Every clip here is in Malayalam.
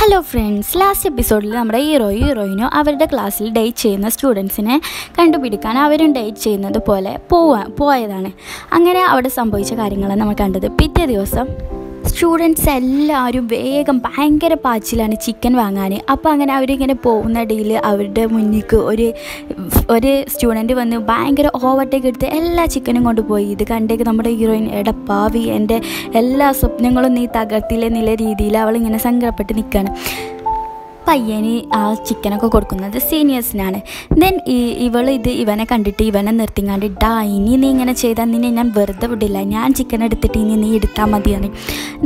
ഹലോ ഫ്രണ്ട്സ്, ലാസ്റ്റ് എപ്പിസോഡിൽ നമ്മുടെ ഹീറോയിനും അവരുടെ ക്ലാസ്സിൽ ഡേറ്റ് ചെയ്യുന്ന സ്റ്റുഡൻസിനെ കണ്ടുപിടിക്കാൻ അവരും ഡേറ്റ് ചെയ്യുന്നത് പോലെ പോയതാണ്. അങ്ങനെ അവിടെ സംഭവിച്ച കാര്യങ്ങളാണ് നമ്മൾ കണ്ടത്. പിറ്റേ ദിവസം സ്റ്റുഡൻസ് എല്ലാവരും വേഗം ഭയങ്കര പാച്ചിലാണ് ചിക്കൻ വാങ്ങാൻ. അപ്പോൾ അങ്ങനെ അവരിങ്ങനെ പോകുന്നിടയിൽ അവരുടെ മുന്നിലേക്ക് ഒരു സ്റ്റുഡൻറ്റ് വന്ന് ഭയങ്കര ഓവർടേക്ക് എടുത്ത് എല്ലാ ചിക്കനും കൊണ്ടുപോയി. ഇത് കണ്ടേക്ക് നമ്മുടെ ഹീറോയിൻ എടപ്പാവി, എൻ്റെ എല്ലാ സ്വപ്നങ്ങളും നീ തകർത്തില്ലേ എന്നുള്ള രീതിയിൽ അവളിങ്ങനെ സങ്കടപ്പെട്ട് നിൽക്കുകയാണ്. പയ്യന് ആ ചിക്കനൊക്കെ കൊടുക്കുന്നത് സീനിയേഴ്സിനാണ്. ദെൻ ഇവനെ കണ്ടിട്ട് ഇവനെ നിർത്തിങ്ങാണ്ട് ഇനി നീ ഇങ്ങനെ ചെയ്താൽ നിന്നെ ഞാൻ വെറുതെ വിടില്ല, ഞാൻ ചിക്കൻ എടുത്തിട്ട് ഇനി നീ എടുത്താൽ മതിയാണ്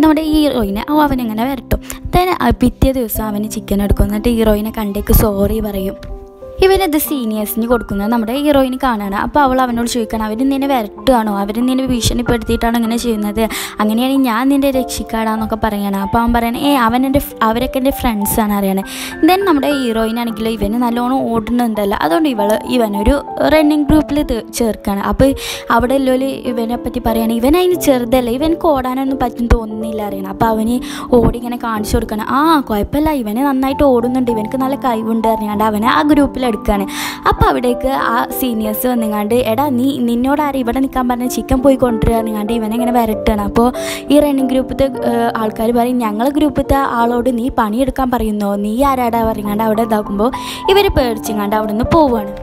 നമ്മുടെ ഹീറോയിനെ അവനിങ്ങനെ വരട്ടും. ദെൻ പിറ്റേ ദിവസം അവന് ചിക്കൻ എടുക്കും. എന്നിട്ട് ഹീറോയിനെ കണ്ടേക്ക് സോറി പറയും. ഇവനത് സീനിയേഴ്സിന് കൊടുക്കുന്നത് നമ്മുടെ ഹീറോയിന് കാണാണ്. അപ്പോൾ അവൾ അവനോട് ചോദിക്കണം, അവർ നിന്നെ വരട്ടുകയാണോ, അവർ നിന്നെ ഭീഷണിപ്പെടുത്തിയിട്ടാണോ ഇങ്ങനെ ചെയ്യുന്നത്, അങ്ങനെയാണെങ്കിൽ ഞാൻ നിൻ്റെ രക്ഷിക്കാടാന്നൊക്കെ പറയണം. അപ്പോൾ അവൻ പറയണേ അവരൊക്കെ എൻ്റെ ഫ്രണ്ട്സാണ് അറിയണേ. ദെൻ നമ്മുടെ ഹീറോയിനാണെങ്കിലും ഇവന് നല്ലോണം ഓടുന്നുണ്ടല്ലോ, അതുകൊണ്ട് ഇവനൊരു റണ്ണിങ് ഗ്രൂപ്പിൽ ചേർക്കുകയാണ്. അപ്പോൾ അവിടെ എല്ലോല് ഇവനെ പറ്റി പറയുകയാണ്, ഇവനതിന് ചെറുതല്ല, ഇവനക്ക് ഓടാനൊന്നും പറ്റും തോന്നുന്നില്ല അറിയണം. അപ്പോൾ അവന് ഓടി ഇങ്ങനെ കാണിച്ചു കൊടുക്കണം. കുഴപ്പമില്ല, ഇവന് നന്നായിട്ട് ഓടുന്നുണ്ട്, ഇവനക്ക് നല്ല കഴിവുണ്ട് അറിയാണ്ട് അവനെ ആ ഗ്രൂപ്പിൽ എടുക്കുകയാണ്. അപ്പോൾ അവിടേക്ക് ആ സീനിയേഴ്സ് വന്നിങ്ങാണ്ട് എടാ നിന്നോട് ആരും ഇവിടെ നിൽക്കാൻ പറഞ്ഞ ചിക്കൻ പോയി കൊണ്ടുവരാങ്ങാണ്ട് ഇവനെ ഇങ്ങനെ വരട്ടുകയാണ്. അപ്പോൾ ഈ റണ്ണിങ് ഗ്രൂപ്പിലത്തെ ആൾക്കാർ പറയും, ഞങ്ങളെ ഗ്രൂപ്പിലത്തെ ആളോട് നീ പണിയെടുക്കാൻ പറയുന്നോ, നീ ആരാടാ പറയുങ്ങാണ്ട് അവിടെ ഇതാക്കുമ്പോൾ ഇവർ പേടിച്ചിങ്ങാണ്ട് അവിടെ നിന്ന് പോവുകയാണ്.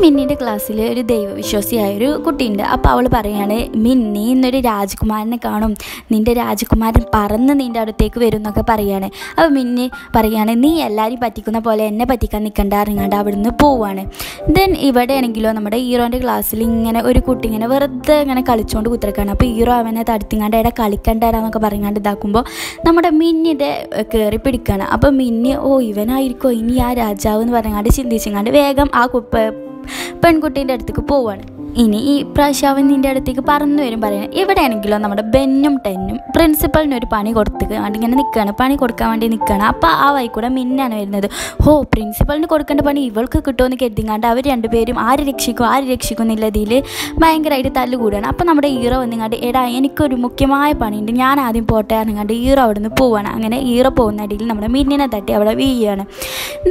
മിന്നിൻ്റെ ക്ലാസ്സിൽ ഒരു ദൈവവിശ്വാസിയായൊരു കുട്ടിയുണ്ട്. അപ്പോൾ അവൾ പറയാണ്, നീ ഇന്നൊരു രാജകുമാരനെ കാണും, നിൻ്റെ രാജകുമാരൻ പറന്ന് നിൻ്റെ അടുത്തേക്ക് വരും എന്നൊക്കെ പറയുകയാണ്. അപ്പോൾ മിന്നി പറയുകയാണ്, നീ എല്ലാവരും പറ്റിക്കുന്ന പോലെ എന്നെ പറ്റിക്കാൻ നിൽക്കണ്ട അറിയാണ്ട് അവിടെ നിന്ന് പോവുകയാണ്. ദെൻ ഇവിടെ ആണെങ്കിലോ നമ്മുടെ ഹീറോൻ്റെ ക്ലാസ്സിൽ ഇങ്ങനെ ഒരു കുട്ടി ഇങ്ങനെ വെറുതെ ഇങ്ങനെ കളിച്ചുകൊണ്ട് കുത്തിരക്കാണ്. അപ്പോൾ ഹീറോ അവനെ തടുത്തിങ്ങാണ്ട് എടാ കളിക്കണ്ടാന്നൊക്കെ പറയാണ്ട് ഇതാക്കുമ്പോൾ നമ്മുടെ മിന്നിൻ്റെ കയറി പിടിക്കുകയാണ്. അപ്പോൾ മിന്നി ഇവനായിരിക്കോ ഇനി ആ രാജാവ് എന്ന് പറയാണ്ട് ചിന്തിച്ചിങ്ങാണ്ട് വേഗം ആ പെൺകുട്ടീൻ്റെ അടുത്തേക്ക് പോവുകയാണ്. ഇനി ഈ പ്രാവശ്യം അവൻ നിൻ്റെ അടുത്തേക്ക് പറന്നു വരും പറയാൻ. ഇവിടെ ആണെങ്കിലോ നമ്മുടെ ബെന്നും ടെന്നും പ്രിൻസിപ്പളിനൊരു പണി കൊടുത്തിട്ട് ഇങ്ങനെ നിൽക്കുകയാണ്, പണി കൊടുക്കാൻ വേണ്ടി നിൽക്കുകയാണ്. അപ്പോൾ ആ വൈക്കൂടെ മിന്നാണ് വരുന്നത്. പ്രിൻസിപ്പളിന് കൊടുക്കേണ്ട പണി ഇവൾക്ക് കിട്ടുമെന്ന് കരുതിങ്ങാണ്ട് അവർ രണ്ടുപേരും ആര് രക്ഷിക്കും എന്നുള്ളതിൽ ഭയങ്കരമായിട്ട് തല്ലുകൂടുകയാണ്. അപ്പോൾ നമ്മുടെ ഹീറോ വന്നിങ്ങാണ്ട് എടാ എനിക്കൊരു മുഖ്യമായ പണിയുണ്ട്, ഞാൻ ആദ്യം പോട്ടെ എന്നിങ്ങാണ്ട് ഹീറോ അവിടെ നിന്ന് പോവുകയാണ്. അങ്ങനെ ഹീറോ പോകുന്ന അടിയിൽ നമ്മുടെ മിന്നിനെ തട്ടി അവിടെ വീഴുകയാണ്.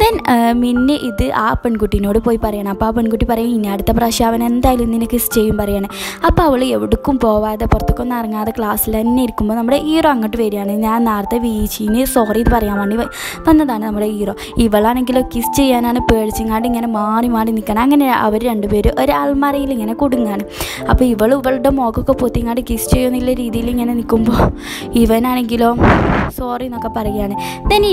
ദെൻ മിന്നി ഇത് ആ പെൺകുട്ടീനോട് പോയി പറയണം. അപ്പോൾ ആ പെൺകുട്ടി പറയും, ഇനി അടുത്ത പ്രാവശ്യം അവൻ എന്തായാലും നിന്നെ കിസ് ചെയ്യും പറയാണ്. അപ്പോൾ അവൾ എവിടേക്കും പോവാതെ പുറത്തേക്കൊന്നും ഇറങ്ങാതെ ക്ലാസ്സിൽ തന്നെ ഇരിക്കുമ്പോൾ നമ്മുടെ ഹീറോ അങ്ങോട്ട് വരികയാണ്. ഞാൻ നേരത്തെ വീച്ചിന് സോറി പറയാൻ വേണ്ടി വന്നതാണ് നമ്മുടെ ഹീറോ. ഇവളാണെങ്കിലോ കിസ് ചെയ്യാനാണ് പേടിച്ചിങ്ങാണ്ട് ഇങ്ങനെ മാറി നിൽക്കണം. അങ്ങനെ അവർ രണ്ടുപേരും ഒരു അൽമാരയിൽ ഇങ്ങനെ കുടുങ്ങാണ്. അപ്പോൾ ഇവളുടെ മുഖമൊക്കെ പൊത്തിങ്ങാണ്ട് കിസ് ചെയ്യുന്നുള്ള രീതിയിൽ ഇങ്ങനെ നിൽക്കുമ്പോൾ ഇവനാണെങ്കിലോ സോറി എന്നൊക്കെ പറയുകയാണ്. ദെൻ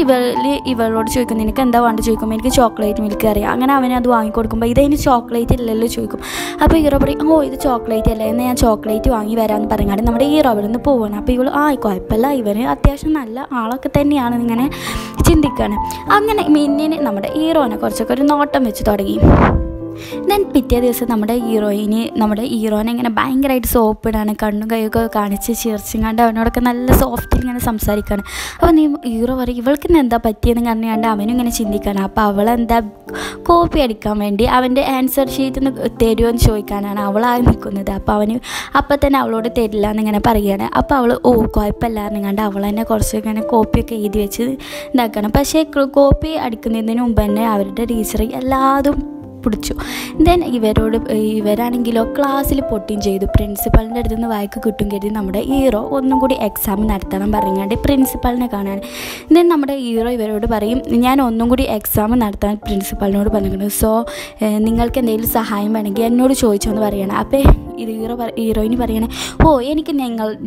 ഇവളോട് ചോദിക്കും, നിനക്ക് എന്താ വേണ്ട ചോദിക്കുമ്പോൾ എനിക്ക് ചോക്ലേറ്റ് മിൽക്ക് അറിയാം. അങ്ങനെ അവനത് വാങ്ങിക്കൊടുക്കുമ്പോൾ ഇതതിന് ചോക്ലേറ്റ് ഇല്ലല്ലോ ചോദിക്കും. അപ്പോൾ ഹീറോ പറയും, ഇത് ചോക്ലേറ്റ് അല്ലേ, എന്ന് ഞാൻ ചോക്ലേറ്റ് വാങ്ങി വരാമെന്ന് പറയാണ്ട് നമ്മുടെ ഹീറോ അവിടെ നിന്ന് പോവുകയാണ്. അപ്പോൾ ഇവൾ കുഴപ്പമില്ല, ഇവന് അത്യാവശ്യം നല്ല ആളൊക്കെ തന്നെയാണ് ഇങ്ങനെ ചിന്തിക്കുകയാണ്. അങ്ങനെ മിന്നിന് നമ്മുടെ ഹീറോനെ കുറച്ചൊക്കെ ഒരു നോട്ടം വെച്ച് തുടങ്ങി. ദെൻ പിറ്റേ ദിവസം നമ്മുടെ ഹീറോനെ ഇങ്ങനെ ഭയങ്കരമായിട്ട് സോപ്പിടാണ്, കണ്ണും കൈയൊക്കെ കാണിച്ച് ചിരിച്ചിങ്ങാണ്ട് അവനോടൊക്കെ നല്ല സോഫ്റ്റിൽ ഇങ്ങനെ സംസാരിക്കുകയാണ്. അപ്പോൾ ഹീറോ പറയും, ഇവൾക്ക് ഇന്ന് എന്താ പറ്റിയെന്ന് പറഞ്ഞാണ്ട് അവനും ഇങ്ങനെ ചിന്തിക്കുകയാണ്. അപ്പോൾ അവളെന്താ കോപ്പി അടിക്കാൻ വേണ്ടി അവൻ്റെ ആൻസർ ഷീറ്റ് തരുമോ എന്ന് ചോദിക്കാനാണ് അവളായി നിൽക്കുന്നത്. അപ്പോൾ അപ്പം തന്നെ അവളോട് തരില്ല എന്നിങ്ങനെ പറയുകയാണ്. അപ്പോൾ അവൾ കുഴപ്പമില്ല എന്നിങ്ങാണ്ട് അവൾ തന്നെ കുറച്ച് ഇങ്ങനെ കോപ്പിയൊക്കെ എഴുതി വെച്ച് ഇതാക്കണം. പക്ഷേ കോപ്പി അടിക്കുന്നതിന് മുമ്പ് തന്നെ അവരുടെ ടീച്ചർ എല്ലാതും പിടിച്ചു. ദെൻ ഇവരാണെങ്കിലോ ക്ലാസ്സിൽ പൊട്ടിയും ചെയ്തു. പ്രിൻസിപ്പളിൻ്റെ അടുത്ത് നിന്ന് വായിക്ക് കിട്ടും കരുതി നമ്മുടെ ഹീറോ ഒന്നും കൂടി എക്സാം നടത്തണം പറഞ്ഞാണ്ട് പ്രിൻസിപ്പളിനെ കാണാൻ. ദെൻ നമ്മുടെ ഹീറോ ഇവരോട് പറയും, ഞാൻ ഒന്നും കൂടി എക്സാം നടത്താൻ പ്രിൻസിപ്പളിനോട് പറഞ്ഞിട്ടുണ്ട്, സോ നിങ്ങൾക്ക് എന്തെങ്കിലും സഹായം വേണമെങ്കിൽ എന്നോട് ചോദിച്ചോന്ന് പറയണം. അപ്പോൾ ഹീറോയിന് പറയണേ,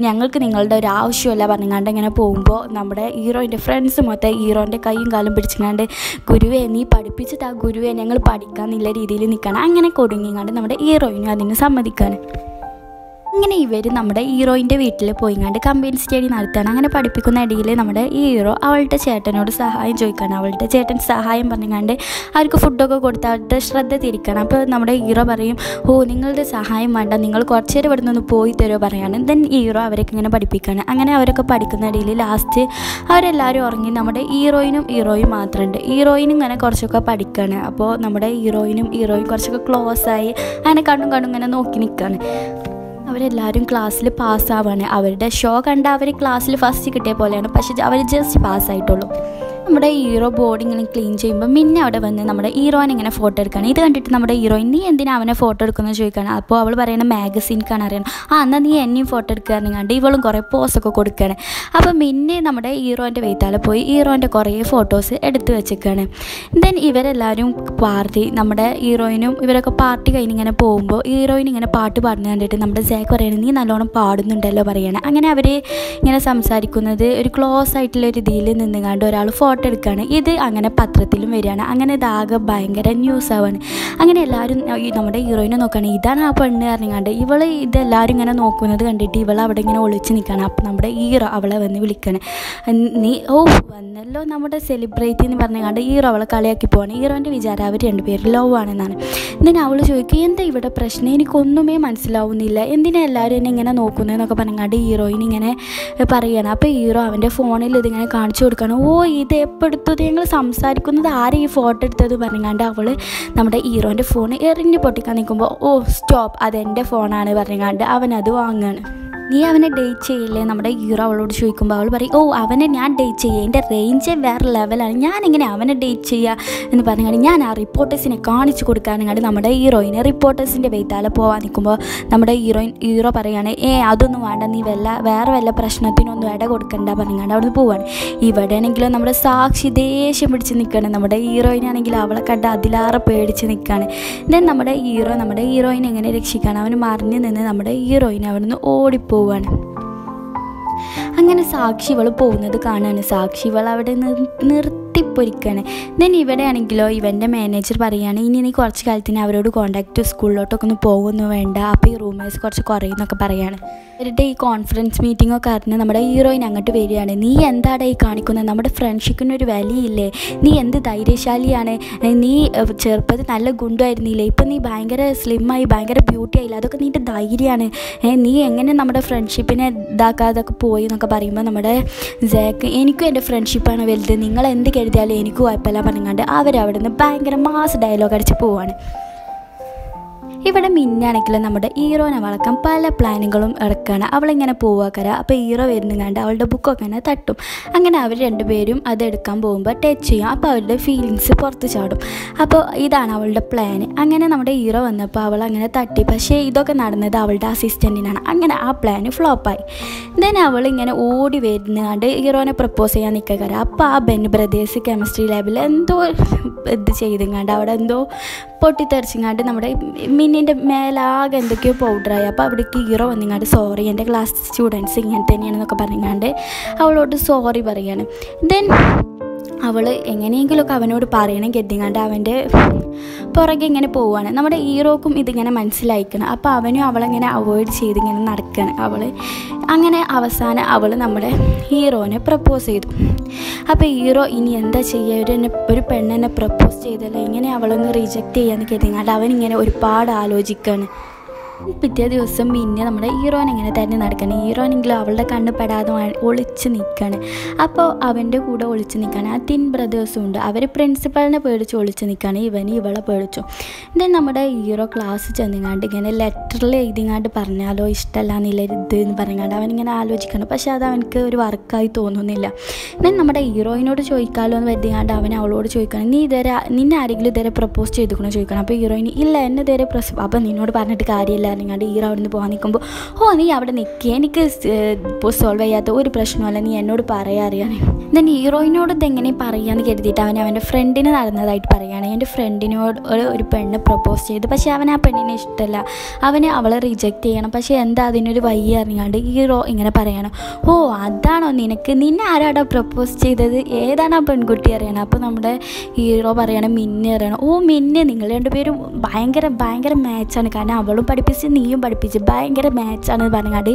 ഞങ്ങൾക്ക് നിങ്ങളുടെ ഒരു ആവശ്യമല്ല പറഞ്ഞാണ്ട് ഇങ്ങനെ പോകുമ്പോൾ നമ്മുടെ ഹീറോയിൻ്റെ ഫ്രണ്ട്സ് മൊത്തം ഹീറോൻ്റെ കൈയും കാലും പിടിച്ചിങ്ങാണ്ട്, ഗുരുവേ നീ പഠിപ്പിച്ചിട്ട് ആ ഗുരുവേ ഞങ്ങൾ പഠിക്കാമെന്നില്ല രീതിയിൽ നിൽക്കണം. അങ്ങനെ കൊടുങ്ങിങ്ങാണ്ട് നമ്മുടെ ഹീറോയിനും അതിന് സമ്മതിക്കാണ്. അങ്ങനെ ഇവർ നമ്മുടെ ഹീറോയിൻ്റെ വീട്ടിൽ പോയിങ്ങാണ്ട് കമ്പൈൻ സ്റ്റഡി നടത്തുകയാണ്. അങ്ങനെ പഠിപ്പിക്കുന്ന ഇടയിൽ നമ്മുടെ ഹീറോ അവളുടെ ചേട്ടനോട് സഹായം ചോദിക്കുകയാണ്. അവളുടെ ചേട്ടൻ സഹായം പറഞ്ഞാണ്ട് അവർക്ക് ഫുഡൊക്കെ കൊടുത്ത് അവരുടെ ശ്രദ്ധ തിരിക്കണം. അപ്പോൾ നമ്മുടെ ഹീറോ പറയും, നിങ്ങളുടെ സഹായം വേണ്ട, നിങ്ങൾ കുറച്ച് നേരം ഇവിടെ നിന്ന് പോയി തരുമോ പറയാണ്. ദെൻ ഹീറോ അവരൊക്കെ ഇങ്ങനെ പഠിപ്പിക്കുകയാണ്. അങ്ങനെ അവരൊക്കെ പഠിക്കുന്ന ഇടയിൽ ലാസ്റ്റ് അവരെല്ലാവരും ഉറങ്ങി. നമ്മുടെ ഹീറോയും മാത്രമുണ്ട്. ഹീറോയിനും ഇങ്ങനെ കുറച്ചൊക്കെ പഠിക്കുകയാണ്. അപ്പോൾ നമ്മുടെ ഹീറോയും കുറച്ചൊക്കെ ക്ലോസ് ആയി അങ്ങനെ കണ്ണും ഇങ്ങനെ നോക്കി നിൽക്കുകയാണ്. അവരെല്ലാവരും ക്ലാസ്സിൽ പാസ്സാവാണ്. അവരുടെ ഷോ കണ്ട അവർ ക്ലാസ്സിൽ ഫസ്റ്റ് കിട്ടിയ പോലെയാണ്, പക്ഷേ അവർ ജസ്റ്റ് പാസ്സായിട്ടുള്ളൂ. നമ്മുടെ ഹീറോ ബോഡി ഇങ്ങനെ ക്ലീൻ ചെയ്യുമ്പോൾ മിന്നെ അവിടെ വന്ന് നമ്മുടെ ഹീറോയിനെ ഇങ്ങനെ ഫോട്ടോ എടുക്കുകയാണ്. ഇത് കണ്ടിട്ട് നമ്മുടെ ഹീറോയിൻ നീ എന്തിനാ അവനെ ഫോട്ടോ എടുക്കുന്നത് ചോദിക്കുകയാണ്. അപ്പോൾ അവൾ പറയുന്നത് മാഗസീൻക്കാണ് അറിയണം. എന്നാൽ നീ എന്നെയും ഫോട്ടോ എടുക്കുകയാണ് കണ്ട് ഇവളും കുറേ പോസൊക്കെ കൊടുക്കുകയാണ്. അപ്പോൾ മിന്നെ നമ്മുടെ ഹീറോൻ്റെ വെയ്ത്താലെ പോയി ഹീറോൻ്റെ കുറേ ഫോട്ടോസ് എടുത്ത് വെച്ചിരിക്കുകയാണ്. ദെൻ ഇവരെല്ലാവരും പാർട്ടി നമ്മുടെ ഹീറോയിനും ഇവരൊക്കെ പാർട്ടി കഴിഞ്ഞിങ്ങനെ പോകുമ്പോൾ ഹീറോയിൻ ഇങ്ങനെ പാട്ട് പാടുന്നത് കണ്ടിട്ട് നമ്മുടെ ജാക്ക് പറയുന്നത് നീ നല്ലോണം പാടുന്നുണ്ടല്ലോ പറയുകയാണ്. അങ്ങനെ അവർ ഇങ്ങനെ സംസാരിക്കുന്നത് ഒരു ക്ലോസ് ആയിട്ടുള്ള ഒരു ഇതിൽ നിന്നുകൊണ്ട് ഒരാൾ ഫോട്ടോ എടുക്കുകയാണ്. ഇത് അങ്ങനെ പത്രത്തിലും വരികയാണ്. അങ്ങനെ ഇതാകെ ഭയങ്കര ന്യൂസ് ആവാണ്. അങ്ങനെ എല്ലാവരും നമ്മുടെ ഹീറോയിനെ നോക്കുകയാണ്. ഇതാണ് ആ പെണ്ണ് പറഞ്ഞാണ്ട് ഇവള് ഇതെല്ലാവരും ഇങ്ങനെ നോക്കുന്നത് കണ്ടിട്ട് ഇവൾ അവിടെ ഇങ്ങനെ ഒളിച്ച് നിൽക്കുകയാണ്. അപ്പോൾ നമ്മുടെ ഹീറോ അവളെ വന്ന് വിളിക്കുകയാണ്. നീ വന്നല്ലോ നമ്മുടെ സെലിബ്രിറ്റി എന്ന് പറഞ്ഞാണ്ട് ഹീറോ അവളെ കളിയാക്കി പോവാണ്. ഹീറോൻ്റെ വിചാരം അവർ രണ്ടുപേരും ലവ് ആണെന്നാണ്. എന്നിട്ട് അവൾ ചോദിക്കുക എന്താ ഇവിടെ പ്രശ്നം, എനിക്കൊന്നുമേ മനസ്സിലാവുന്നില്ല, എന്തിനാ എല്ലാവരും എന്നെ ഇങ്ങനെ നോക്കുന്നതെന്നൊക്കെ പറഞ്ഞാണ്ട് ഹീറോയിൻ ഇങ്ങനെ പറയുകയാണ്. അപ്പോൾ ഹീറോ അവൻ്റെ ഫോണിൽ ഇതിങ്ങനെ കാണിച്ചു കൊടുക്കുകയാണ്. ഇത് എപ്പോൾ എടുത്തത്, ഞങ്ങൾ സംസാരിക്കുന്നത് ആരും ഈ ഫോട്ടോ എടുത്തത് പറഞ്ഞാണ്ട് അവൾ നമ്മുടെ ഹീറോൻ്റെ ഫോൺ എറിഞ്ഞ് പൊട്ടിക്കാൻ നിൽക്കുമ്പോൾ സ്റ്റോപ്പ് അതെൻ്റെ ഫോണാണ് പറഞ്ഞാണ്ട് അവനത് വാങ്ങുകയാണ്. നീ അവനെ ഡേറ്റ് ചെയ്യില്ലേ നമ്മുടെ ഹീറോ അവളോട് ചോദിക്കുമ്പോൾ അവൾ പറയും അവനെ ഞാൻ ഡേറ്റ് ചെയ്യുക, എൻ്റെ റേഞ്ച് വേറെ ലെവലാണ്, ഞാനെങ്ങനെ അവനെ ഡേറ്റ് ചെയ്യുക എന്ന് പറഞ്ഞാൽ ഞാൻ ആ റിപ്പോർട്ടേഴ്സിനെ കാണിച്ചു കൊടുക്കാനാണ് നമ്മുടെ ഹീറോയിനെ റിപ്പോർട്ടേഴ്സിൻ്റെ വെയ്ത്താലെ പോകാൻ നിൽക്കുമ്പോൾ നമ്മുടെ ഹീറോ പറയുകയാണ് അതൊന്നും വേണ്ട, നീ വേറെ വല്ല പ്രശ്നത്തിനൊന്നും ഇട കൊടുക്കണ്ട പറഞ്ഞാണ്ട് അവിടെ നിന്ന് പോവാണ്. ഇവിടെ ആണെങ്കിലും നമ്മുടെ സാക്ഷി ദേഷ്യം പിടിച്ച് നിൽക്കുകയാണ്. നമ്മുടെ ഹീറോയിനാണെങ്കിൽ അവളെ കണ്ട് അതിലാറെ പേടിച്ച് നിൽക്കുകയാണ്. ദെൻ നമ്മുടെ ഹീറോയിനെ എങ്ങനെ രക്ഷിക്കുകയാണ്, അവന് മറിഞ്ഞ് നിന്ന് നമ്മുടെ ഹീറോയിനെ അവിടെ നിന്ന് ഓടിപ്പോവാണ്. അങ്ങനെ സാക്ഷി ഇവൾ പോകുന്നത് കാണാണ്. സാക്ഷി ഇവൾ അവിടെ നിർത്തിപ്പൊരിക്കുകയാണ്. ദെൻ ഇവിടെ ആണെങ്കിലോ ഇവൻ്റെ മാനേജർ പറയുകയാണ് ഇനി നീ കുറച്ച് കാലത്തിന് അവരോട് കോൺടാക്റ്റ് സ്കൂളിലോട്ടൊക്കെ ഒന്ന് പോകുന്നു വേണ്ട, അപ്പോൾ ഈ റൂമേഴ്സ് കുറച്ച് കുറയുന്നൊക്കെ പറയുകയാണ്. ഇവരുടെ ഈ കോൺഫറൻസ് മീറ്റിങ്ങൊക്കെ അറിഞ്ഞ് നമ്മുടെ ഹീറോയിൻ അങ്ങോട്ട് വരികയാണ്. നീ എന്താണ് ഈ കാണിക്കുന്നത്, നമ്മുടെ ഫ്രണ്ട്ഷിപ്പിനൊരു വിലയില്ലേ, നീ എന്ത് ധൈര്യശാലിയാണ്, നീ ചെറുപ്പത്തിൽ നല്ല ഗുണ്ടായിരുന്നില്ലേ, ഇപ്പം നീ ഭയങ്കര സ്ലിമ്മായി ഭയങ്കര ബ്യൂട്ടി ആയില്ല, അതൊക്കെ നിൻ്റെ ധൈര്യമാണ്, നീ എങ്ങനെ നമ്മുടെ ഫ്രണ്ട്ഷിപ്പിനെ ഇതാക്കാതൊക്കെ പോയി എന്നൊക്കെ പറയുമ്പോൾ നമ്മുടെ ജാക്ക് എനിക്കും എൻ്റെ ഫ്രണ്ട്ഷിപ്പാണ് വലുത്, നിങ്ങൾ എന്ത് കരുതിയാലും എനിക്ക് കുഴപ്പമില്ല പറഞ്ഞാണ്ട് അവരവിടെ നിന്ന് ഭയങ്കര മാസ് ഡയലോഗ് അടിച്ച് പോവാണ്. ഇവിടെ മിന്നാണെങ്കിൽ നമ്മുടെ ഹീറോനെ വളക്കാൻ പല പ്ലാനുകളും ഇറക്കുകയാണ്. അവളിങ്ങനെ പോവാക്കര. അപ്പോൾ ഹീറോ വരുന്നുണ്ട് അവളുടെ ബുക്കൊക്കെ തന്നെ തട്ടും. അങ്ങനെ അവർ രണ്ടുപേരും അതെടുക്കാൻ പോകുമ്പോൾ ടച്ച് ചെയ്യും. അപ്പോൾ അവരുടെ ഫീലിങ്സ് പുറത്ത് ചാടും. അപ്പോൾ ഇതാണ് അവളുടെ പ്ലാന്. അങ്ങനെ നമ്മുടെ ഹീറോ വന്നപ്പോൾ അവൾ അങ്ങനെ തട്ടി. പക്ഷേ ഇതൊക്കെ നടന്നത് അവളുടെ അസിസ്റ്റൻറ്റിനാണ്. അങ്ങനെ ആ പ്ലാന് ഫ്ലോപ്പായി. ദെൻ അവൾ ഇങ്ങനെ ഓടി വരുന്നുണ്ട് ഹീറോനെ പ്രപ്പോസ് ചെയ്യാൻ നിൽക്കുക. അപ്പോൾ ആ ബെൻ ബ്രദേഴ്സ് കെമിസ്ട്രി ലാബിൽ എന്തോ ഇത് ചെയ്തുങ്ങാണ്ട് അവിടെ എന്തോ പൊട്ടിത്തെറിച്ചിങ്ങാണ്ട് നമ്മുടെ മിന്നിൻ്റെ മേലാകെ എന്തൊക്കെയോ പൗഡറായി. അപ്പോൾ അവിടേക്ക് ഹീറോ വന്നിങ്ങാണ്ട് സോറി എൻ്റെ ക്ലാസ് സ്റ്റുഡൻസ് ഇങ്ങനെ തന്നെയാണെന്നൊക്കെ പറഞ്ഞാണ്ട് അവളോട് സോറി പറയാണ്. ദെൻ അവൾ എങ്ങനെയെങ്കിലുമൊക്കെ അവനോട് പറയണം കരുതിങ്ങാണ്ട് അവൻ്റെ പുറകെ ഇങ്ങനെ പോവുകയാണ്. നമ്മുടെ ഹീറോക്കും ഇതിങ്ങനെ മനസ്സിലായിക്കണം. അപ്പോൾ അവനും അവളെങ്ങനെ അവോയ്ഡ് ചെയ്തിങ്ങനെ നടക്കുകയാണ്. അങ്ങനെ അവസാനം അവൾ നമ്മുടെ ഹീറോനെ പ്രപ്പോസ് ചെയ്തു. അപ്പോൾ ഹീറോ ഇനി എന്താ ചെയ്യുക, ഒരു പെണ്ണെന്നെ പ്രപ്പോസ് ചെയ്തല്ലോ, ഇങ്ങനെ അവളൊന്ന് റിജക്റ്റ് ചെയ്യാന്ന് കരുതിങ്ങാണ്ട് അവനിങ്ങനെ ഒരുപാട് ആലോചിക്കുകയാണ്. പിറ്റേ ദിവസം പിന്നെ നമ്മുടെ ഹീറോൻ ഇങ്ങനെ തന്നെ നടക്കണം. ഹീറോനെങ്കിലും അവളുടെ കണ്ണ് പെടാതെ ഒളിച്ച് നിൽക്കുകയാണ്. അപ്പോൾ അവൻ്റെ കൂടെ ഒളിച്ച് നിൽക്കുകയാണ് ആ തിൻ ബ്രദേഴ്സും ഉണ്ട്. അവർ പ്രിൻസിപ്പളിനെ പേടിച്ച് ഒളിച്ച് നിൽക്കുകയാണ്. ഇവളെ പേടിച്ചു. ദെൻ നമ്മുടെ ഹീറോ ക്ലാസ് ചെന്നിങ്ങാണ്ട് ഇങ്ങനെ ലെറ്ററിൽ എഴുതിങ്ങാണ്ട് പറഞ്ഞാലോ ഇഷ്ടമല്ല എന്നില്ല ഇത് എന്ന് പറഞ്ഞാണ്ട് അവനിങ്ങനെ ആലോചിക്കണം. പക്ഷെ അത് അവനക്ക് ഒരു വർക്കായി തോന്നുന്നില്ല. ദെൻ നമ്മുടെ ഹീറോയിനോട് ചോദിക്കാമല്ലോ എന്ന് കരുതിങ്ങാണ്ട് അവൻ അവളോട് ചോദിക്കണം നിന്നെ ആരെങ്കിലും ഇതുവരെ പ്രപ്പോസ് ചെയ്തിക്കണോ ചോദിക്കണം. അപ്പോൾ ഹീറോയിന് ഇല്ല എന്നെ ഇതുവരെ അപ്പോൾ നിന്നോട് പറഞ്ഞിട്ട് കാര്യമില്ല നിങ്ങളുടെ ഹീറോ അവിടെ നിന്ന് പോകാൻ നിൽക്കുമ്പോൾ നീ അവിടെ നിൽക്കുക, എനിക്ക് ഇപ്പോൾ സോൾവ് ചെയ്യാത്ത ഒരു പ്രശ്നമല്ല, നീ എന്നോട് പറയാറിയാണ്. ദെൻ ഹീറോയിനോട് ഇതെങ്ങനെ പറയാമെന്ന് കരുതിയിട്ട് അവൻ്റെ ഫ്രണ്ടിന് നടന്നതായിട്ട് പറയുകയാണ്. എൻ്റെ ഫ്രണ്ടിനോട് ഒരു പെണ്ണ് പ്രപ്പോസ് ചെയ്തു, പക്ഷേ അവൻ ആ പെണ്ണിനെ ഇഷ്ടമല്ല, അവളെ റിജക്റ്റ് ചെയ്യണം. പക്ഷേ എന്താ അതിനൊരു വയ്യ അറിയാണ്ട് ഹീറോ ഇങ്ങനെ പറയണം അതാണോ നിന്നെ ആരാടാ പ്രപ്പോസ് ചെയ്തത്, ഏതാണ് ആ പെൺകുട്ടി അറിയണം. അപ്പോൾ നമ്മുടെ ഹീറോ പറയണം മിന്നെ അറിയണം. മിന്നെ നിങ്ങൾ രണ്ടുപേരും ഭയങ്കര ഭയങ്കര മാച്ചാണ്, കാരണം അവളും പഠിപ്പിച്ച് നീയും പഠിപ്പിച്ച് ഭയങ്കര മാച്ചാണ് പറഞ്ഞാണ്ട്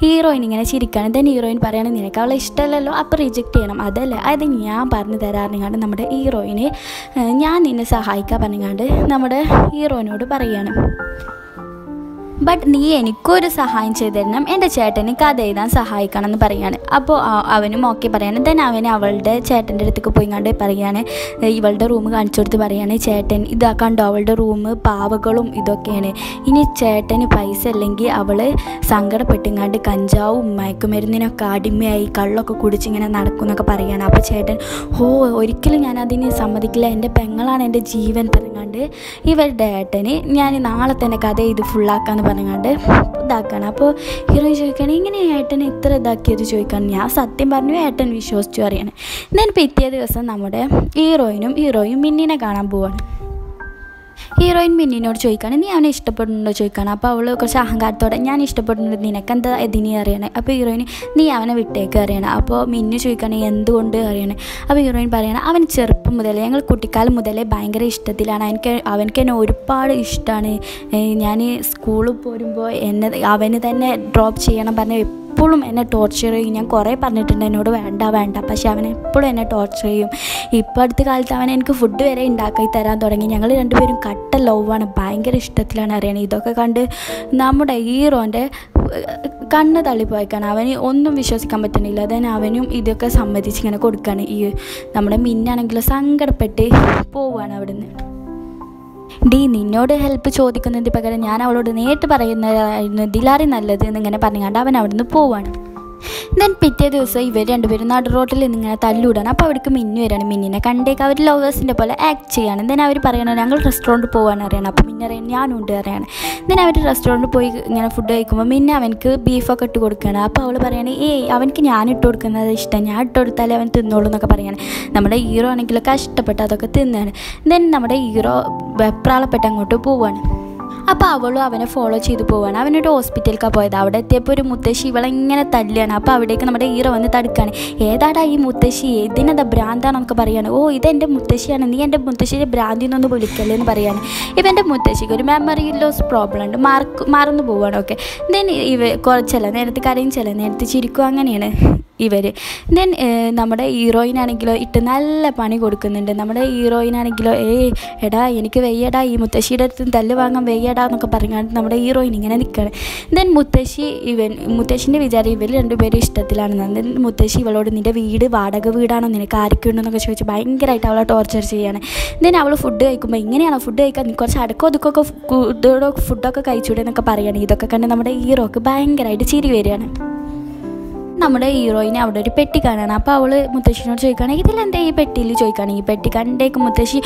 ഹീറോയിൻ ഇങ്ങനെ ചിരിക്കുകയാണ്. ദെൻ ഹീറോയിൻ പറയാണ് നിനക്ക് അവളെ ഇഷ്ടമല്ലല്ലോ, അപ്പോൾ റിജക്റ്റ് ചെയ്യണം, അതല്ലേ അത് ഞാൻ പറഞ്ഞു തരാറുണ്ട് നമ്മുടെ ഹീറോയിന് ഞാൻ നിന്നെ സഹായിക്കാൻ പറഞ്ഞാണ്ട് നമ്മുടെ ഹീറോയിനോട് പറയുകയാണ്. ബട്ട് നീ എനിക്കൊരു സഹായം ചെയ്തു തരണം, എൻ്റെ ചേട്ടന് കഥ എഴുതാൻ സഹായിക്കണം എന്ന് പറയുകയാണ്. അപ്പോൾ അവനും ഓക്കെ പറയാണ്. ദെൻ അവൻ അവളുടെ ചേട്ടൻ്റെ അടുത്തേക്ക് പോയി കണ്ട് പറയുകയാണ്, ഇവളുടെ റൂം കാണിച്ചു കൊടുത്ത് പറയുകയാണ്, ചേട്ടൻ ഇതാ കണ്ടോ അവളുടെ റൂം പാവകളും ഇതൊക്കെയാണ്, ഇനി ചേട്ടന് പൈസ അല്ലെങ്കിൽ അവൾ സങ്കടപ്പെട്ടുങ്ങാണ്ട് കഞ്ചാവും മയക്കുമരുന്നിനൊക്കെ അടിമയായി കള്ളൊക്കെ കുടിച്ചിങ്ങനെ നടക്കും എന്നൊക്കെ പറയുകയാണ്. അപ്പോൾ ചേട്ടൻ ഒരിക്കലും ഞാൻ അതിന് സമ്മതിക്കില്ല, എൻ്റെ പെങ്ങളാണ് എൻ്റെ ജീവൻ പറഞ്ഞാണ്ട് ഇവരുടെ ഏട്ടന് ഞാൻ നാളെ തന്നെ കഥ ഇത് ഫുള്ളാക്കാന്ന് പറഞ്ഞാണ്ട് ഇതാക്കുകയാണ്. അപ്പോൾ ഹീറോയിൻ ചോദിക്കുകയാണ്, ഇങ്ങനെ ഏട്ടനെ ഇത്ര ഇതാക്കിയത് ചോദിക്കുകയാണ്. ഞാൻ സത്യം പറഞ്ഞു ഏട്ടൻ വിശ്വസിച്ചു പറയാണ്. ദെൻ പിറ്റേ ദിവസം നമ്മുടെ ഹീറോയും മിന്നിനെ കാണാൻ പോവാണ്. ഹീറോയിൻ മിന്നിനോട് ചോദിക്കുകയാണ്, നീ അവനെ ഇഷ്ടപ്പെടുന്നുണ്ടോ ചോദിക്കുകയാണ്. അപ്പോൾ അവൾ കുറച്ച് അഹങ്കാരത്തോടെ ഞാൻ ഇഷ്ടപ്പെടുന്നുണ്ട്, നിനക്കെന്താ ഇതിനെ അറിയണേ. അപ്പോൾ ഹീറോയിൻ നീ അവനെ വിട്ടേക്ക് അറിയണം. അപ്പോൾ മിന്നു ചോദിക്കുകയാണ് എന്തുകൊണ്ട് അറിയണേ. അപ്പോൾ ഹീറോയിൻ പറയണം, അവൻ ചെറുപ്പം മുതലേ ഞങ്ങൾ കുട്ടിക്കാലം മുതലേ ഭയങ്കര ഇഷ്ടത്തിലാണ്, അവനക്ക് എന്നെ ഒരുപാട് ഇഷ്ടമാണ്. ഞാൻ സ്കൂളിൽ പോരുമ്പോൾ അവന് തന്നെ ഡ്രോപ്പ് ചെയ്യണം പറഞ്ഞ് എപ്പോഴും എന്നെ ടോർച്ചർ ചെയ്യും. ഞാൻ കുറേ പറഞ്ഞിട്ടുണ്ട് എന്നോട് വേണ്ട, പക്ഷെ അവൻ എപ്പോഴും എന്നെ ടോർച്ചർ ചെയ്യും. ഇപ്പോൾ അടുത്ത കാലത്ത് അവൻ എനിക്ക് ഫുഡ് വരെ ഉണ്ടാക്കി തരാൻ തുടങ്ങി. ഞങ്ങൾ രണ്ടുപേരും കട്ട ലവാണ്, ഭയങ്കര ഇഷ്ടത്തിലാണ് അറിയണത്. ഇതൊക്കെ കണ്ട് നമ്മുടെ ഹീറോൻ്റെ കണ്ണ് തള്ളിപ്പോയേക്കാണ്. അവന് ഒന്നും വിശ്വസിക്കാൻ പറ്റുന്നില്ല. then അവനും ഇതൊക്കെ സമ്മതിച്ച് ഇങ്ങനെ കൊടുക്കുകയാണ്. ഈ നമ്മുടെ മിന്നാണെങ്കിലും സങ്കടപ്പെട്ട് പോവുകയാണ് അവിടുന്ന്. നിന്നോട് ഹെൽപ്പ് ചോദിക്കുന്നതിന് പകരം ഞാൻ അവളോട് നേരിട്ട് പറയുന്നതായിരുന്നു ഇതിലാറി നല്ലത് എന്നിങ്ങനെ പറഞ്ഞുകൊണ്ട് അവൻ അവിടുന്ന് പോവാണ്. ദെൻ പിറ്റേ ദിവസം ഇവർ രണ്ടുപേരും നടു റോട്ടിൽ നിന്നിങ്ങനെ തല്ലുവിടാണ്. അപ്പോൾ അവിടേക്ക് മിന്നു വരികയാണ്. മിന്നിനെ കണ്ടേക്ക് അവർ ലവേഴ്സിൻ്റെ പോലെ ആക്ട് ചെയ്യാണ്. ദെൻ അവർ പറയണം ഞങ്ങൾ റെസ്റ്റോറൻറ്റ് പോകാൻ അറിയണം. അപ്പോൾ മിന്നെ അറിയണം ഞാനുണ്ട് അറിയാണ്. ദെൻ അവർ റെസ്റ്റോറൻറ്റ് പോയി ഇങ്ങനെ ഫുഡ് കഴിക്കുമ്പോൾ മിന്നെ അവനക്ക് ബീഫൊക്കെ ഇട്ട് കൊടുക്കുകയാണ്. അപ്പോൾ അവൾ പറയാണ് അവനക്ക് ഞാൻ ഇട്ട് കൊടുക്കുന്നത് ഇഷ്ടം, ഞാൻ ഇട്ട് കൊടുത്താലേ അവൻ തിന്നോളൂ എന്നൊക്കെ പറയാണ്. നമ്മുടെ ഹീറോ ആണെങ്കിലൊക്കെ കഷ്ടപ്പെട്ട് അതൊക്കെ തിന്നാണ്. ദെൻ നമ്മുടെ ഹീറോ വെപ്രാളപ്പെട്ട് അങ്ങോട്ട് പോവാണ്. അപ്പോൾ അവളും അവനെ ഫോളോ ചെയ്ത് പോവാണ്. അവനൊരു ഹോസ്പിറ്റലിലേക്കാണ് പോയത്. അവിടെ എത്തിയപ്പോൾ ഒരു മുത്തശ്ശി ഇവളെങ്ങനെ തല്ലുകയാണ്. അപ്പോൾ അവിടേക്ക് നമ്മുടെ ഹീറോ വന്ന് തടുക്കുകയാണ്. ഏതാടാ ഈ മുത്തശ്ശി, ഇതിനെന്താ ഭ്രാന്താണെന്നൊക്കെ പറയാണ്. ഇതെൻ്റെ മുത്തശ്ശിയാണ്, നീ എൻ്റെ മുത്തശ്ശിയെ ഭ്രാന്തി എന്നൊന്ന് വിളിക്കല്ലേ എന്ന് പറയാണ്. ഇവൻ്റെ മുത്തശ്ശിക്ക് ഒരു മെമ്മറി ലോസ് പ്രോബ്ലം ഉണ്ട്, മറന്നു പോവുകയാണ്. ഓക്കെ ദെൻ ചില നേരത്ത് കരയും ചില നേരത്ത് ചിരിക്കും, അങ്ങനെയാണ് ഇവർ. ദെൻ നമ്മുടെ ഹീറോയിനാണെങ്കിലോ ഇട്ട് നല്ല പണി കൊടുക്കുന്നുണ്ട്. നമ്മുടെ ഹീറോയിനാണെങ്കിലോ എടാ എനിക്ക് വെയ്യടാ, ഈ മുത്തശ്ശിയുടെ അടുത്ത് തല്ല് വാങ്ങാൻ വെയ്യടാ എന്നൊക്കെ പറഞ്ഞാൽ നമ്മുടെ ഹീറോയിൻ ഇങ്ങനെ നിൽക്കുകയാണ്. ദെൻ മുത്തശ്ശിൻ്റെ വിചാരം ഇവർ രണ്ടുപേരും ഇഷ്ടത്തിലാണെന്ന്. ദെൻ മുത്തശ്ശി ഇവളോട് നിൻ്റെ വീട് വാടക വീടാണോ, നിനക്ക് ആരൊക്കെയുണ്ടെന്നൊക്കെ ചോദിച്ച് ഭയങ്കരമായിട്ട് അവളെ ടോർച്ചർ ചെയ്യാണ്. ദെൻ അവൾ ഫുഡ് കഴിക്കുമ്പോൾ ഇങ്ങനെയാണോ ഫുഡ് കഴിക്കാൻ, നീ കുറച്ച് അടക്കോ ഒതുക്കൊക്കെ ഫുഡൊക്കെ കഴിച്ചൂടെ എന്നൊക്കെ പറയുകയാണ്. ഇതൊക്കെ കണ്ട് നമ്മുടെ ഹീറോക്ക് ഭയങ്കരമായിട്ട് ചിരി വരികയാണ്. നമ്മുടെ ഹീറോയിനെ അവിടെ ഒരു പെട്ടി കാണാണ്. അപ്പോൾ അവൾ മുത്തശ്ശിനോട് ചോദിക്കുകയാണ് ഇതിലെന്താ ഈ പെട്ടിയിൽ ചോദിക്കുകയാണ്. ഈ പെട്ടി കണ്ടേക്ക് മുത്തശ്ശി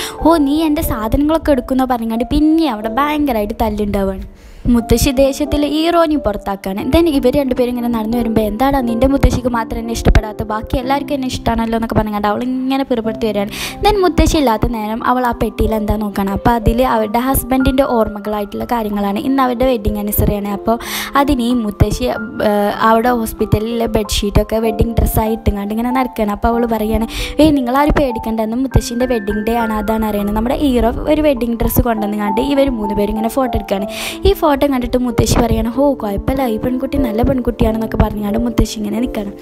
നീ എൻ്റെ സാധനങ്ങളൊക്കെ എടുക്കുന്നോ പറഞ്ഞാണ്ട് പിന്നെ അവിടെ ഭയങ്കരമായിട്ട് തല്ലുണ്ടാവുകയാണ്. മുത്തശ്ശി ദേഷ്യത്തിൽ ഹീറോയിനെ പുറത്താക്കാണ്. ദെൻ ഇവർ രണ്ടുപേരും ഇങ്ങനെ നടന്നു വരുമ്പോൾ എന്താടാ നിൻ്റെ മുത്തശ്ശിക്ക് മാത്രം എന്നെ ഇഷ്ടപ്പെടാത്ത, ബാക്കി എല്ലാവർക്കും എന്നെ ഇഷ്ടമാണല്ലോ എന്നൊക്കെ പറഞ്ഞാണ്ട് അവൾ ഇങ്ങനെ പിറപ്പെടുത്തി വരികയാണ്. ദെൻ മുത്തശ്ശി ഇല്ലാത്ത നേരം അവൾ ആ പെട്ടിയിൽ എന്താ നോക്കണം. അപ്പോൾ അതിൽ അവരുടെ ഹസ്ബൻഡിൻ്റെ ഓർമ്മകളായിട്ടുള്ള കാര്യങ്ങളാണ്. ഇന്ന് അവരുടെ വെഡ്ഡിങ് ആനിവേഴ്സറിയാണ്. അപ്പോൾ അതിന് ഈ മുത്തശ്ശി അവിടെ ഹോസ്പിറ്റലിലെ ബെഡ്ഷീറ്റൊക്കെ വെഡ്ഡിങ് ഡ്രസ്സായി ഇട്ടുങ്ങാണ്ട് ഇങ്ങനെ നടക്കുകയാണ്. അപ്പോൾ അവൾ പറയുകയാണ് കുഴപ്പമില്ലാരും പേടിക്കണ്ടെന്ന്, മുത്തശ്ശിൻ്റെ വെഡ്ഡിങ് ഡേ ആണ്, അതാണ് അറിയണത്. നമ്മുടെ ഹീറോ ഒരു വെഡ്ഡിങ് ഡ്രസ്സ് കൊണ്ടുവന്നുകൊണ്ട് ഇവർ 3 പേരും ഇങ്ങനെ ഫോട്ടോ എടുക്കുകയാണ്. ഈ ഫോട്ടോ കണ്ടിട്ട് മുത്തശ്ശി പറയണം കുഴപ്പമില്ല, ഈ പെൺകുട്ടി നല്ല പെൺകുട്ടിയാണെന്നൊക്കെ പറഞ്ഞാണ്ട് മുത്തശ്ശി ഇങ്ങനെ നിൽക്കണം.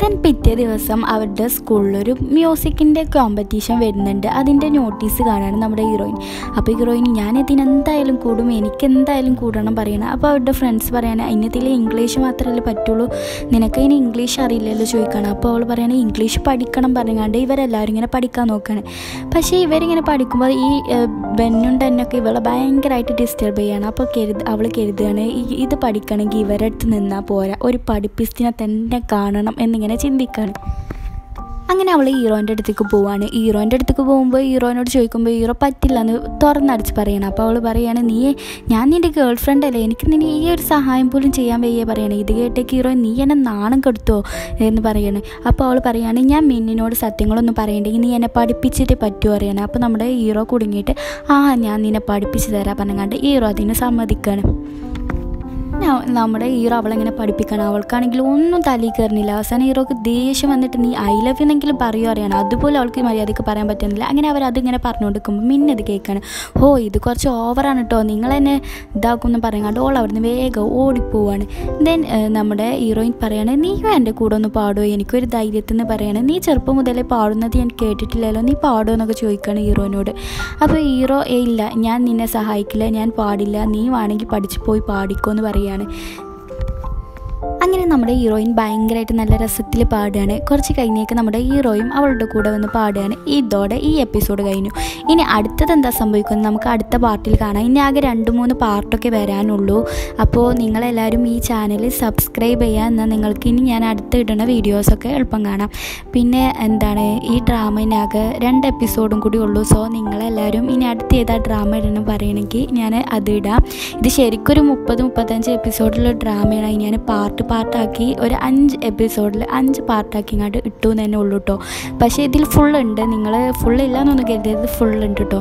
ദെൻ പിറ്റേ ദിവസം അവരുടെ സ്കൂളിലൊരു മ്യൂസിക്കിൻ്റെ കോമ്പറ്റീഷൻ വരുന്നുണ്ട്. അതിൻ്റെ നോട്ടീസ് കാണാണ് നമ്മുടെ ഹീറോയിൻ. അപ്പോൾ ഹീറോയിൻ ഞാൻ ഇതിനെന്തായാലും കൂടും, എനിക്കെന്തായാലും കൂടണം പറയണം. അപ്പോൾ അവരുടെ ഫ്രണ്ട്സ് പറയണ ഇന്നത്തിൽ ഇംഗ്ലീഷ് മാത്രമല്ലേ പറ്റുള്ളൂ, നിനക്ക് ഇനി ഇംഗ്ലീഷ് അറിയില്ലല്ലോ ചോദിക്കണം. അപ്പോൾ അവൾ പറയണേ ഇംഗ്ലീഷ് പഠിക്കണം പറഞ്ഞാണ്ട് ഇവരെല്ലാവരും ഇങ്ങനെ പഠിക്കാൻ നോക്കുകയാണ്. പക്ഷേ ഇവരിങ്ങനെ പഠിക്കുമ്പോൾ ഈ ബെന്നുണ്ടന്നൊക്കെ ഇവളെ ഭയങ്കരമായിട്ട് ഡിസ്റ്റർബ് ചെയ്യാണ്. അപ്പോൾ അവൾ കരുതുകയാണ് ഇത് പഠിക്കണമെങ്കിൽ ഇവരുടെ അടുത്ത് നിന്നാൽ പോരാ, ഒരു പഠിപ്പിസ്റ്റിനെ തന്നെ കാണണം എന്നിങ്ങനെ ചിന്തിക്കുകയാണ്. അങ്ങനെ അവൾ ഹീറോൻ്റെ അടുത്തേക്ക് പോവാണ്. ഹീറോൻ്റെ അടുത്തേക്ക് പോകുമ്പോൾ ഹീറോനോട് ചോദിക്കുമ്പോൾ ഹീറോ പറ്റില്ല എന്ന് തുറന്നടിച്ച് പറയണം. അപ്പോൾ അവൾ പറയുകയാണ് ഞാൻ നിൻ്റെ ഗേൾ ഫ്രണ്ട് അല്ലേ, എനിക്ക് നിന്നെ ഈ ഒരു സഹായം പോലും ചെയ്യാൻ വയ്യ പറയണേ. ഇത് കേട്ടേക്ക് ഹീറോ നീ എന്നെ നാണം കെടുത്തോ എന്ന് പറയണേ. അപ്പോൾ അവൾ പറയുകയാണ് ഞാൻ മിന്നിനോട് സത്യങ്ങളൊന്നും പറയണ്ടെങ്കിൽ നീ എന്നെ പഠിപ്പിച്ചിട്ട് പറ്റുമോ അറിയണേ. അപ്പോൾ നമ്മുടെ ഹീറോ കുടുങ്ങിയിട്ട് ഞാൻ നിന്നെ പഠിപ്പിച്ച് തരാൻ പറഞ്ഞാണ്ട് ഹീറോ അതിന് സമ്മതിക്കുകയാണ്. നമ്മുടെ ഹീറോ അവളെങ്ങനെ പഠിപ്പിക്കണം. അവൾക്കാണെങ്കിൽ ഒന്നും തലയിൽ കയറുന്നില്ല. അവസാനം ഹീറോക്ക് ദേഷ്യം വന്നിട്ട് നീ ഐ ലവ് എന്നെങ്കിലും പറയുമോ അറിയണം. അതുപോലെ അവൾക്ക് മര്യാദയ്ക്ക് പറയാൻ പറ്റുന്നില്ല. അങ്ങനെ അവരതിങ്ങനെ പറഞ്ഞുകൊടുക്കുമ്പോൾ മിന്നത് കേൾക്കുകയാണ്. ഓ ഇത് കുറച്ച് ഓവറാണ് കേട്ടോ, നിങ്ങൾ തന്നെ ഇതാക്കുമെന്ന് പറയാണ്ട് ഓൾ അവിടുന്ന് വേഗം ഓടിപ്പോവാണ്. ദെൻ നമ്മുടെ ഹീറോയിൻ പറയാണ്, നീയും എൻ്റെ കൂടെ ഒന്ന് പാടുമോ, എനിക്കൊരു ധൈര്യത്തിൽ നിന്ന് പറയാണ്. നീ ചെറുപ്പം മുതലേ പാടുന്നത് ഞാൻ കേട്ടിട്ടില്ലല്ലോ, നീ പാടുമോ എന്നൊക്കെ ചോദിക്കുകയാണ് ഹീറോയിനോട്. അപ്പോൾ ഹീറോ ഇല്ല, ഞാൻ നിന്നെ സഹായിക്കില്ല, ഞാൻ പാടില്ല, നീ വേണമെങ്കിൽ പഠിച്ചു പോയി പാടിക്കോ എന്ന് പറയുകയാണ്. അങ്ങനെ നമ്മുടെ ഹീറോയിൻ ഭയങ്കരമായിട്ട് നല്ല രസത്തിൽ പാടുകയാണ്. കുറച്ച് കഴിഞ്ഞേക്ക് നമ്മുടെ ഹീറോയും അവളുടെ കൂടെ വന്ന് പാടുകയാണ്. ഇതോടെ ഈ എപ്പിസോഡ് കഴിഞ്ഞു. ഇനി അടുത്തത് എന്താ സംഭവിക്കുന്നത് നമുക്ക് അടുത്ത പാർട്ടിൽ കാണാം. ഇനി ആകെ 2-3 പാർട്ടൊക്കെ വരാനുള്ളൂ. അപ്പോൾ നിങ്ങളെല്ലാവരും ഈ ചാനൽ സബ്സ്ക്രൈബ് ചെയ്യുക, എന്നാൽ നിങ്ങൾക്ക് ഇനി ഞാൻ അടുത്ത് ഇടുന്ന വീഡിയോസൊക്കെ എളുപ്പം കാണാം. പിന്നെ എന്താണ്, ഈ ഡ്രാമയിനാകെ 2 എപ്പിസോഡും കൂടി ഉള്ളൂ. സോ നിങ്ങളെല്ലാവരും ഇനി അടുത്ത് ഏതാ ഡ്രാമ ഇടണം പറയണമെങ്കിൽ ഞാൻ അത് ഇടാം. ഇത് ശരിക്കും ഒരു 30-35 എപ്പിസോഡിലുള്ള ഡ്രാമയാണ്. ഞാൻ പാർട്ടാക്കി ഒരു 5 എപ്പിസോഡിൽ 5 പാർട്ടാക്കി ഇങ്ങോട്ട് ഇട്ടു എന്ന് തന്നെ ഉള്ളൂ കേട്ടോ. പക്ഷേ ഇതിൽ ഫുള്ളുണ്ട്, നിങ്ങൾ ഫുള്ളില്ല എന്നൊന്നും കരുതരുത്, ഫുള്ളുണ്ട് കേട്ടോ.